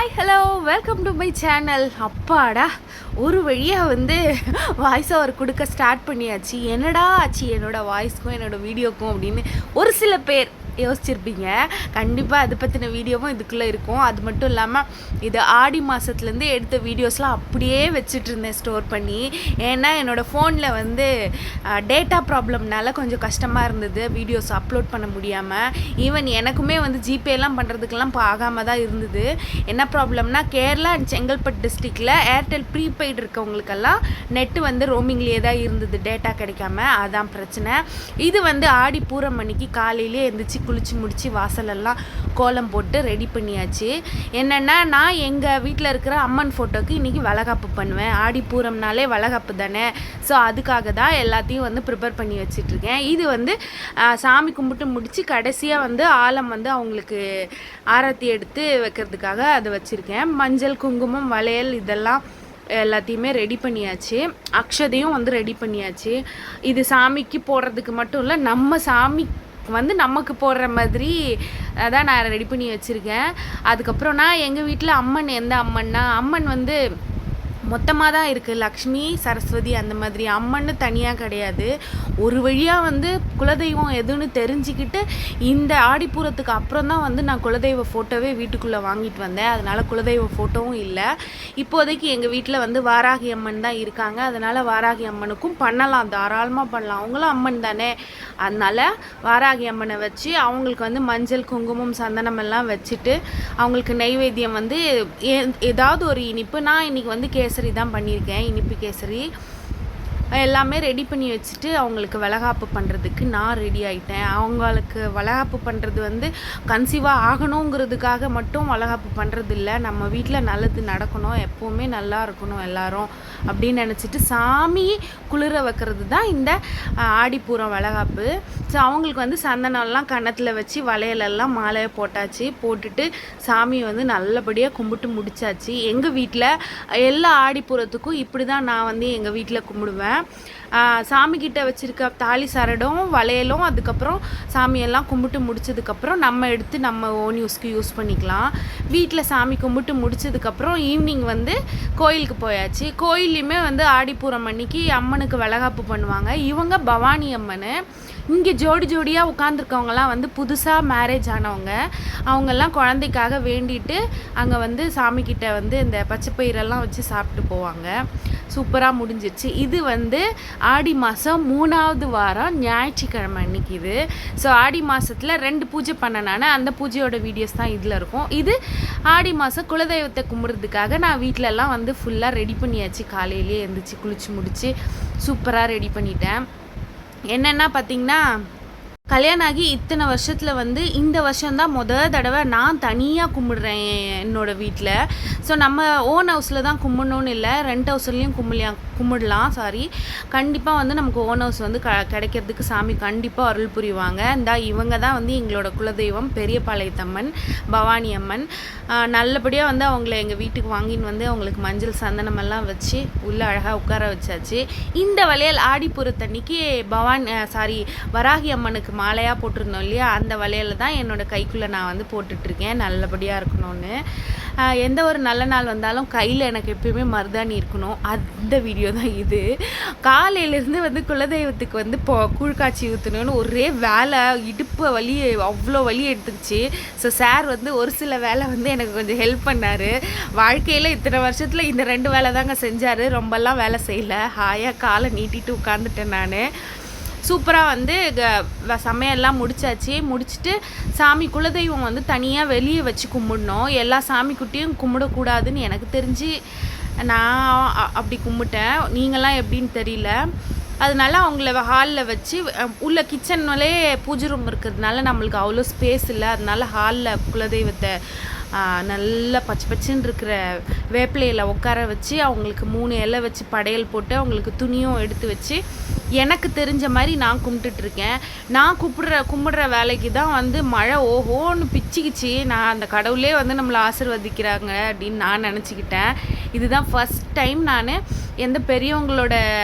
Hi hello welcome to my channel. அப்பாடா ஒரு வழியாக வாய்ஸ் ஓவர் கொடுக்க ஸ்டார்ட் பண்ணியாச்சு. என்னடா ஆச்சு என்னோடய வாய்ஸ்க்கும் என்னோடய வீடியோக்கும் அப்படின்னு ஒரு சில பேர் யோசிச்சிருப்பீங்க. கண்டிப்பாக அதை பற்றின வீடியோவும் இதுக்குள்ளே இருக்கும். அது மட்டும் இல்லாமல் இது ஆடி மாதத்துலேருந்து எடுத்த வீடியோஸ்லாம் அப்படியே வச்சுட்டு இருந்தேன் ஸ்டோர் பண்ணி. ஏன்னா என்னோடய ஃபோனில் டேட்டா ப்ராப்ளம்னால கொஞ்சம் கஷ்டமாக இருந்தது வீடியோஸ் அப்லோட் பண்ண முடியாமல். ஈவன் எனக்குமே ஜிபேலாம் பண்ணுறதுக்கெல்லாம் ஆகாமல் தான் இருந்தது. என்ன ப்ராப்ளம்னா கேரளா அண்ட் செங்கல்பட்டு டிஸ்ட்ரிக்டில் ஏர்டெல் ப்ரீபெய்டு இருக்கவங்களுக்கெல்லாம் நெட்டு ரோமிங்லேயே தான் இருந்தது, டேட்டா கிடைக்காம. அதான் பிரச்சனை. இது ஆடி பூரம் அன்னைக்கு காலையிலே எழுந்திரிச்சு குளிச்சு முடிச்சு வாசலெல்லாம் கோலம் போட்டு ரெடி பண்ணியாச்சு. என்னென்னா நான் எங்கள் வீட்டில் இருக்கிற அம்மன் ஃபோட்டோக்கு இன்றைக்கி வளகாப்பு பண்ணுவேன். ஆடி பூரம்னாலே வளகாப்பு தானே. ஸோ அதுக்காக தான் எல்லாத்தையும் ப்ரிப்பேர் பண்ணி வச்சிட்ருக்கேன். இது சாமி கும்பிட்டு முடித்து கடைசியாக ஆலம் அவங்களுக்கு ஆரத்தி எடுத்து வைக்கிறதுக்காக அதை வச்சுருக்கேன். மஞ்சள் குங்குமம் வளையல் இதெல்லாம் எல்லாத்தையுமே ரெடி பண்ணியாச்சு. அக்ஷதையும் ரெடி பண்ணியாச்சு. இது சாமிக்கு போடுறதுக்கு மட்டும் இல்லை, நம்ம சாமி நமக்கு போடுற மாதிரி தான் நான் ரெடி பண்ணி வச்சுருக்கேன். அதுக்கப்புறம் நான் எங்கள் வீட்டில் அம்மன் எந்த அம்மன்னா, அம்மன் மொத்தமாக தான் இருக்குது. லக்ஷ்மி சரஸ்வதி அந்த மாதிரி அம்மன்னு தனியாக கிடையாது. ஒரு வழியாக குலதெய்வம் எதுன்னு தெரிஞ்சுக்கிட்டு இந்த ஆடிப்பூரத்துக்கு அப்புறம் தான் நான் குலதெய்வ ஃபோட்டோவே வீட்டுக்குள்ளே வாங்கிட்டு வந்தேன். அதனால் குலதெய்வ ஃபோட்டோவும் இல்லை. இப்போதைக்கு எங்கள் வீட்டில் வாராகி அம்மன் தான் இருக்காங்க. அதனால் வாராகி அம்மனுக்கும் பண்ணலாம், தாராளமாக பண்ணலாம். அவங்களும் அம்மன் தானே. அதனால் வாராகி அம்மனை வச்சு அவங்களுக்கு மஞ்சள் குங்குமம் சந்தனம் எல்லாம் வச்சுட்டு அவங்களுக்கு நெய்வேத்தியம் ஏதாவது ஒரு இனிப்பு. நான் இன்றைக்கி கேசரி தான் பண்ணியிருக்கேன், இனிப்பு கேசரி. எல்லாமே ரெடி பண்ணி வச்சுட்டு அவங்களுக்கு வளகாப்பு பண்ணுறதுக்கு நான் ரெடி ஆகிட்டேன். அவங்களுக்கு வளகாப்பு பண்ணுறது கன்சீவாக ஆகணுங்கிறதுக்காக மட்டும் வளகாப்பு பண்ணுறது இல்லை, நம்ம வீட்டில் நல்லது நடக்கணும், எப்போவுமே நல்லா இருக்கணும் எல்லாரும் அப்படின்னு நினச்சிட்டு சாமி குளிர வைக்கிறது தான் இந்த ஆடிப்பூரம் வளகாப்பு. ஸோ அவங்களுக்கு சந்தனம்லாம் கன்னத்தில் வச்சு வளையலெல்லாம் மாலையை போட்டாச்சு. போட்டுட்டு சாமியை நல்லபடியாக கும்பிட்டு முடிச்சாச்சு. எங்கள் வீட்டில் எல்லா ஆடிப்பூரத்துக்கும் இப்படி தான் நான் எங்கள் வீட்டில் கும்பிடுவேன். சாமிக்கிட்ட வச்சுருக்க தாலி சரடும் வளையலும் அதுக்கப்புறம் சாமியெல்லாம் கும்பிட்டு முடிச்சதுக்கப்புறம் நம்ம எடுத்து நம்ம ஓன் யூஸ்க்கு யூஸ் பண்ணிக்கலாம். வீட்டில் சாமி கும்பிட்டு முடிச்சதுக்கப்புறம் ஈவினிங் கோயிலுக்கு போயாச்சு. கோயிலையுமே ஆடிப்பூரம் அன்னைக்கு அம்மனுக்கு வளகாப்பு பண்ணுவாங்க. இவங்க பவானி அம்மன். இங்கே ஜோடி ஜோடியாக உட்காந்துருக்கவங்கலாம் புதுசாக மேரேஜ் ஆனவங்க. அவங்கெல்லாம் குழந்தைக்காக வேண்டிட்டு அங்கே சாமிக்கிட்ட இந்த பச்சைப்பயிரெல்லாம் வச்சு சாப்பிட்டு போவாங்க. சூப்பராக முடிஞ்சிருச்சு. இது ஆடி மாதம் 3வது வாரம் ஞாயிற்றுக்கிழமை அன்னைக்கு இது. ஸோ ஆடி மாதத்தில் 2 பூஜை பண்ணனால அந்த பூஜையோட வீடியோஸ் தான் இதில் இருக்கும். இது ஆடி மாதம் குலதெய்வத்தை கும்பிட்றதுக்காக நான் வீட்டிலலாம் ஃபுல்லாக ரெடி பண்ணியாச்சு. காலையிலேயே எழுந்திரிச்சு குளிச்சு முடித்து சூப்பராக ரெடி பண்ணிட்டேன். என்னென்னா பார்த்திங்கன்னா, கல்யாணம் ஆகி இத்தனை வருஷத்தில் இந்த வருஷம்தான் தடவை நான் தனியாக கும்பிடுறேன் என்னோடய வீட்டில். ஸோ நம்ம ஓன் ஹவுஸில் தான் கும்பிடணுன்னு இல்லை, ரெண்ட் ஹவுஸ்லேயும் கும்பிடலாம். கண்டிப்பாக நமக்கு ஓன் ஹவுஸ் கிடைக்கிறதுக்கு சாமி கண்டிப்பாக அருள் புரிவாங்க. இவங்க தான் எங்களோட குலதெய்வம் பெரியபாளையத்தம்மன் பவானி அம்மன். நல்லபடியாக அவங்கள எங்கள் வீட்டுக்கு வாங்கின்னு அவங்களுக்கு மஞ்சள் சந்தனமெல்லாம் வச்சு உள்ளே அழகாக உட்கார வச்சாச்சு. இந்த வளையல் ஆடிப்பூரத்தன்னைக்கு வராகி அம்மனுக்கு மாலையாக போட்டிருந்தோம் இல்லையா, அந்த வளையல் தான் என்னோடய கைக்குள்ளே நான் போட்டுட்ருக்கேன், நல்லபடியாக இருக்கணும்னு. எந்த ஒரு நல்ல நாள் வந்தாலும் கையில் எனக்கு எப்பயுமே மருதாணி இருக்கணும். அந்த வீடியோ தான் இது. காலையிலேருந்து குலதெய்வத்துக்கு கூழ் காய்ச்சி ஊற்றணும்னு ஒரே வேலை, இடுப்பு வலி அவ்வளோ வலி எடுத்துக்கிச்சு. ஸோ சார் ஒரு சில வேலை எனக்கு கொஞ்சம் ஹெல்ப் பண்ணார். வாழ்க்கையில் இத்தனை வருஷத்தில் இந்த 2 வேலை தாங்க செஞ்சார், ரொம்பலாம் வேலை செய்யலை. ஹாயாக காலை நீட்டிட்டு உட்காந்துட்டேன் நான். சூப்பராக சமையல்லாம் முடிச்சாச்சு. முடிச்சுட்டு சாமி குலதெய்வம் தனியாக வெளியே வச்சு கும்பிடணும். எல்லா சாமிக்குட்டியும் கும்பிடக்கூடாதுன்னு எனக்கு தெரிஞ்சு நான் அப்படி கும்பிட்டேன். நீங்களாம் எப்படின்னு தெரியல. அதனால அவங்கள ஹாலில் வச்சு உள்ள கிச்சன்லே பூஜை ரூம் இருக்கிறதுனால நம்மளுக்கு அவ்வளோ ஸ்பேஸ் இல்லை. அதனால ஹாலில் குலதெய்வத்தை நல்லா பச்சை பச்சைன்னு இருக்கிற வேப்பிலையில் உட்கார வச்சு அவங்களுக்கு 3 இலை வச்சு படையல் போட்டு அவங்களுக்கு துணியும் எடுத்து வச்சு எனக்கு தெரிஞ்ச மாதிரி நான் கும்பிட்டுட்ருக்கேன். நான் கும்பிடுற வேலைக்கு தான் மழை ஓஹோன்னு பிச்சுக்கிச்சு. நான் அந்த கடவுளே நம்மளை ஆசீர்வதிக்கிறாங்க அப்படின்னு நான் நினச்சிக்கிட்டேன். இதுதான் ஃபஸ்ட் டைம் நான் எந்த பெரியவங்களோட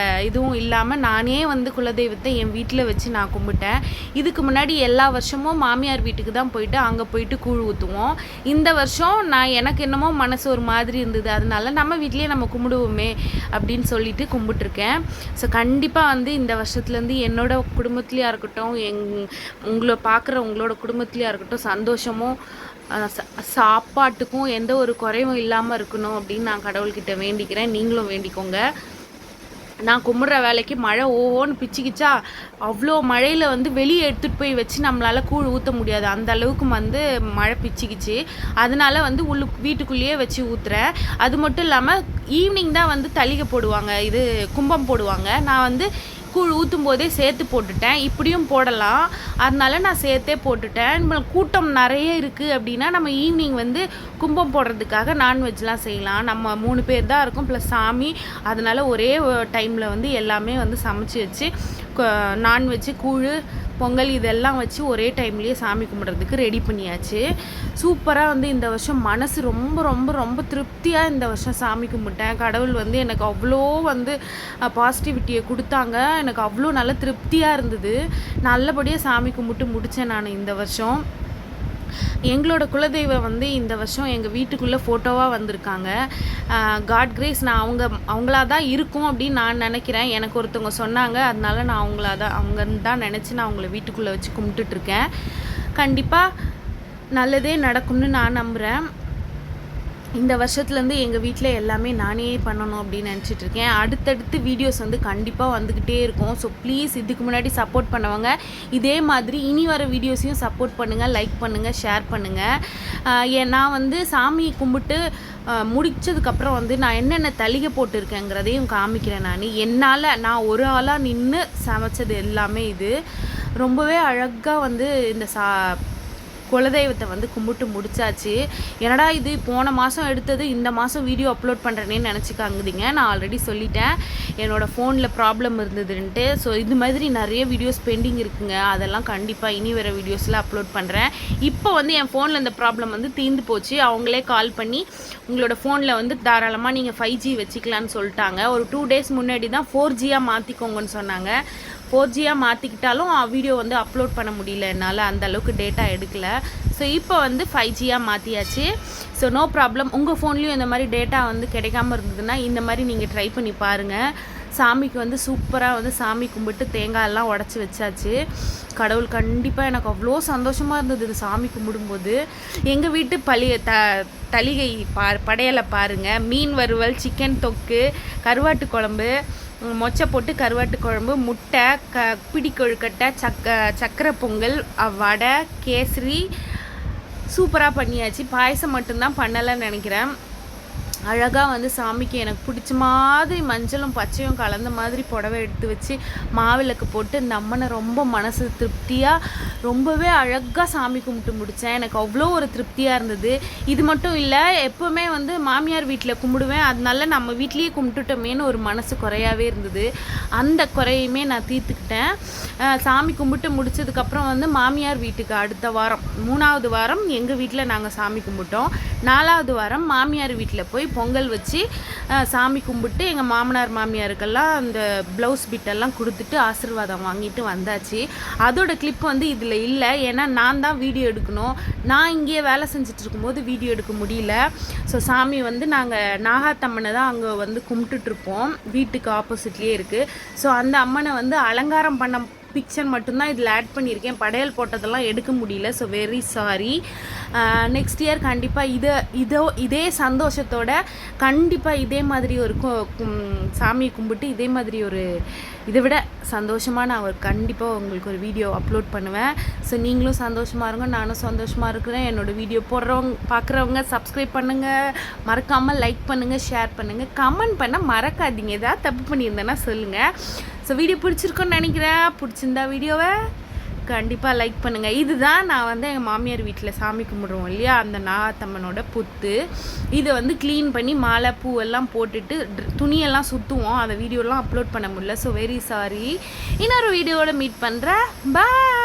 இதுவும் இல்லாமல் நானே வந்து குலதெய்வத்தை என் வீட்டில் வச்சு நான் கும்பிட்டேன். இதுக்கு முன்னாடி எல்லா வருஷமும் மாமியார் வீட்டுக்கு தான் போயிட்டு அங்கே போயிட்டு கூழ் ஊற்றுவோம். இந்த வருஷம் எனக்கு என்னமோ மனசு ஒரு மாதிரி இருந்தது, அதனால நம்ம வீட்லேயே நம்ம கும்பிடுவோமே அப்படின்னு சொல்லிட்டு கும்பிட்டுருக்கேன். ஸோ கண்டிப்பாக வந்து இந்த வருஷத்துலேருந்து என்னோட குடும்பத்துலேயா இருக்கட்டும், உங்களை பார்க்குற உங்களோட குடும்பத்துலேயா இருக்கட்டும் சந்தோஷமும் சாப்பாட்டுக்கும் எந்த ஒரு குறைவும் இல்லாமல் இருக்கணும் அப்படின்னு நான் கடவுள்கிட்ட வேண்டிக்கிறேன். நீங்களும் வேண்டிக்கோங்க. நான் கும்பிட்ற வேலைக்கு மழை ஓஹோன்னு பிச்சுக்கிச்சா, அவ்வளோ மழையில் வந்து வெளியே எடுத்துகிட்டு போய் வச்சு நம்மளால் கூழ் ஊற்ற முடியாது, அந்த அளவுக்கு வந்து மழை பிச்சுக்கிச்சு. அதனால வந்து வீட்டுக்குள்ளேயே வச்சு ஊற்றுறேன். அது மட்டும் இல்லாமல் ஈவினிங் தான் வந்து தளிகை போடுவாங்க, இது கும்பம் போடுவாங்க. நான் வந்து கூழ் ஊற்றும் போதே சேர்த்து போட்டுட்டேன். இப்படியும் போடலாம், அதனால நான் சேர்த்தே போட்டுட்டேன். நம்ம கூட்டம் நிறைய இருக்குது அப்படின்னா நம்ம ஈவினிங் வந்து கும்பம் போடுறதுக்காக நான்வெஜ்லாம் செய்யலாம். நம்ம 3 பேர் தான் இருக்கும் ப்ளஸ் சாமி, அதனால் ஒரே டைமில் வந்து எல்லாமே வந்து சமைச்சி வச்சு நான்வெஜ்ஜு கூழ் பொங்கல் இதெல்லாம் வச்சு ஒரே டைம்லேயே சாமி கும்பிட்றதுக்கு ரெடி பண்ணியாச்சு. சூப்பராக வந்து இந்த வருஷம் மனசு ரொம்ப ரொம்ப ரொம்ப திருப்தியாக இந்த வருஷம் சாமி கும்பிட்டேன். கடவுள் வந்து எனக்கு அவ்வளோ வந்து பாசிட்டிவிட்டியை கொடுத்தாங்க. எனக்கு அவ்வளோ நல்ல திருப்தியாக இருந்தது. நல்லபடியாக சாமி கும்பிட்டு முடித்தேன் நான் இந்த வருஷம். எங்களோட குலதெய்வம் வந்து இந்த வருஷம் எங்கள் வீட்டுக்குள்ளே ஃபோட்டோவாக வந்திருக்காங்க. காட் கிரேஸ், நான் அவங்களா தான் இருக்கும் அப்படின்னு நான் நினைக்கிறேன். எனக்கு ஒருத்தவங்க சொன்னாங்க, அதனால நான் அவங்க தான் நினச்சி நான் அவங்கள வீட்டுக்குள்ளே வச்சு கும்பிட்டுட்ருக்கேன். கண்டிப்பாக நல்லதே நடக்கும்னு நான் நம்புகிறேன். இந்த வருஷத்துலேருந்து எங்கள் வீட்டில் எல்லாமே நானே பண்ணணும் அப்படின்னு நினச்சிட்ருக்கேன். அடுத்தடுத்து வீடியோஸ் வந்து கண்டிப்பாக வந்துக்கிட்டே இருக்கும். ஸோ ப்ளீஸ் இதுக்கு முன்னாடி சப்போர்ட் பண்ணவங்க இதே மாதிரி இனி வர வீடியோஸையும் சப்போர்ட் பண்ணுங்கள், லைக் பண்ணுங்கள், ஷேர் பண்ணுங்கள். நான் வந்து சாமி கும்பிட்டு முடித்ததுக்கப்புறம் வந்து நான் என்னென்ன தளிகை போட்டிருக்கேங்கிறதையும் காமிக்கிறேன். நான் ஒரு ஆளாக நின்று சமைச்சது எல்லாமே இது. ரொம்பவே அழகாக வந்து இந்த குலதெய்வத்தை வந்து கும்பிட்டு முடிச்சாச்சு. என்னடா இது போன மாதம் எடுத்தது இந்த மாதம் வீடியோ அப்லோட் பண்ணுறேனேன்னு நினச்சிக்காங்குதிங்க. நான் ஆல்ரெடி சொல்லிட்டேன் என்னோடய ஃபோனில் ப்ராப்ளம் இருந்ததுன்ட்டு. ஸோ இது மாதிரி நிறைய வீடியோஸ் பெண்டிங் இருக்குங்க. அதெல்லாம் கண்டிப்பாக இனி வர வீடியோஸில் அப்லோட் பண்ணுறேன். இப்போ வந்து என் ஃபோனில் இந்த ப்ராப்ளம் வந்து தீர்ந்து போச்சு. அவங்களே கால் பண்ணி உங்களோட ஃபோனில் வந்து தாராளமாக நீங்கள் 5G வச்சுக்கலான்னு சொல்லிட்டாங்க. ஒரு 2 days முன்னாடி தான் 4Gயாக மாற்றிக்கோங்கன்னு சொன்னாங்க. 4Gயாக மாற்றிக்கிட்டாலும் வீடியோ வந்து அப்லோட் பண்ண முடியல என்னால், அந்த அளவுக்கு டேட்டா எடுக்கலை. ஸோ இப்போ வந்து 5Gயாக மாற்றியாச்சு. So no problem. உங்கள் ஃபோன்லேயும் இந்த மாதிரி டேட்டா வந்து கிடைக்காம இருந்ததுன்னா இந்த மாதிரி நீங்கள் ட்ரை பண்ணி பாருங்கள். சாமிக்கு வந்து சூப்பராக வந்து சாமி கும்பிட்டு தேங்காயெல்லாம் உடச்சி வச்சாச்சு. கடவுள் கண்டிப்பாக எனக்கு அவ்வளோ சந்தோஷமாக இருந்தது இது சாமி கும்பிடும்போது. எங்கள் வீட்டு தளிகை படையலை பாருங்கள். மீன் வறுவல், சிக்கன் தொக்கு, கருவாட்டு குழம்பு, மொச்சை போட்டு கருவாட்டு குழம்பு, முட்டை, பிடி கொழுக்கட்டை, சக்கரை பொங்கல், வடை, கேசரி சூப்பராக பண்ணியாச்சு. பாயசம் மட்டும்தான் பண்ணலைன்னு நினைக்கிறேன். அழகாக வந்து சாமிக்கு எனக்கு பிடிச்ச மாதிரி மஞ்சளும் பச்சையும் கலந்த மாதிரி புடவை எடுத்து வச்சு மாவிளக்கு போட்டு இந்த அம்மனை ரொம்ப மனசு திருப்தியாக ரொம்பவே அழகாக சாமி கும்பிட்டு முடித்தேன். எனக்கு அவ்வளோ ஒரு திருப்தியாக இருந்தது. இது மட்டும் இல்லை, எப்போவுமே வந்து மாமியார் வீட்டில் கும்பிடுவேன், அதனால நம்ம வீட்லேயே கும்பிட்டுட்டோமேனு ஒரு மனசு குறையாவே இருந்தது. அந்த குறையுமே நான் தீர்த்துக்கிட்டேன். சாமி கும்பிட்டு முடித்ததுக்கப்புறம் வந்து மாமியார் வீட்டுக்கு அடுத்த வாரம் 3வது வாரம் எங்கள் வீட்டில் நாங்கள் சாமி கும்பிட்டோம். 4வது வாரம் மாமியார் வீட்டில் போய் பொங்கல் வச்சு சாமி கும்பிட்டு எங்கள் மாமனார் மாமியாருக்கெல்லாம் அந்த ப்ளவுஸ் பிட்டெல்லாம் கொடுத்துட்டு ஆசீர்வாதம் வாங்கிட்டு வந்தாச்சு. அதோட கிளிப் வந்து இதில் இல்லை, ஏன்னா நான் தான் வீடியோ எடுக்கணும். நான் இங்கேயே வேலை செஞ்சுட்டு இருக்கும்போது வீடியோ எடுக்க முடியல. ஸோ சாமி வந்து நாங்கள் நாகாத்தம்மனை தான் அங்கே வந்து கும்பிட்டுட்ருப்போம், வீட்டுக்கு ஆப்போசிட்லேயே இருக்குது. ஸோ அந்த அம்மனை வந்து அலங்காரம் பண்ண பிக்சர் மட்டும்தான் இதில் ஆட் பண்ணியிருக்கேன். படையல் போட்டதெல்லாம் எடுக்க முடியல. So very sorry. Next year கண்டிப்பாக இதே சந்தோஷத்தோட கண்டிப்பாக இதே மாதிரி ஒரு சாமியை கும்பிட்டு இதே மாதிரி ஒரு இதை விட சந்தோஷமாக நான் கண்டிப்பாக உங்களுக்கு ஒரு வீடியோ அப்லோட் பண்ணுவேன். ஸோ நீங்களும் சந்தோஷமாக இருங்க, நானும் சந்தோஷமாக இருக்கிறேன். என்னோடய வீடியோ பார்க்குறவங்க சப்ஸ்கிரைப் பண்ணுங்கள், மறக்காமல் லைக் பண்ணுங்கள், ஷேர் பண்ணுங்கள், கமெண்ட் பண்ண மறக்காதீங்க. ஏதாவது தப்பு பண்ணியிருந்தேன்னா சொல்லுங்கள். ஸோ வீடியோ பிடிச்சிருக்கோன்னு நினைக்கிறேன். பிடிச்சிருந்தா வீடியோவை கண்டிப்பாக லைக் பண்ணுங்கள். இதுதான் நான் வந்து எங்கள் மாமியார் வீட்டில் சாமி கும்பிடுவோம் இல்லையா, அந்த நாகாத்தம்மனோட புத்து. இதை வந்து க்ளீன் பண்ணி மாலை பூவெல்லாம் போட்டுட்டு துணியெல்லாம் சுற்றுவோம். அதை வீடியோலாம் அப்லோட் பண்ண முடியல. So very sorry. இன்னொரு வீடியோவோட மீட் பண்ணுறேன். பாய்.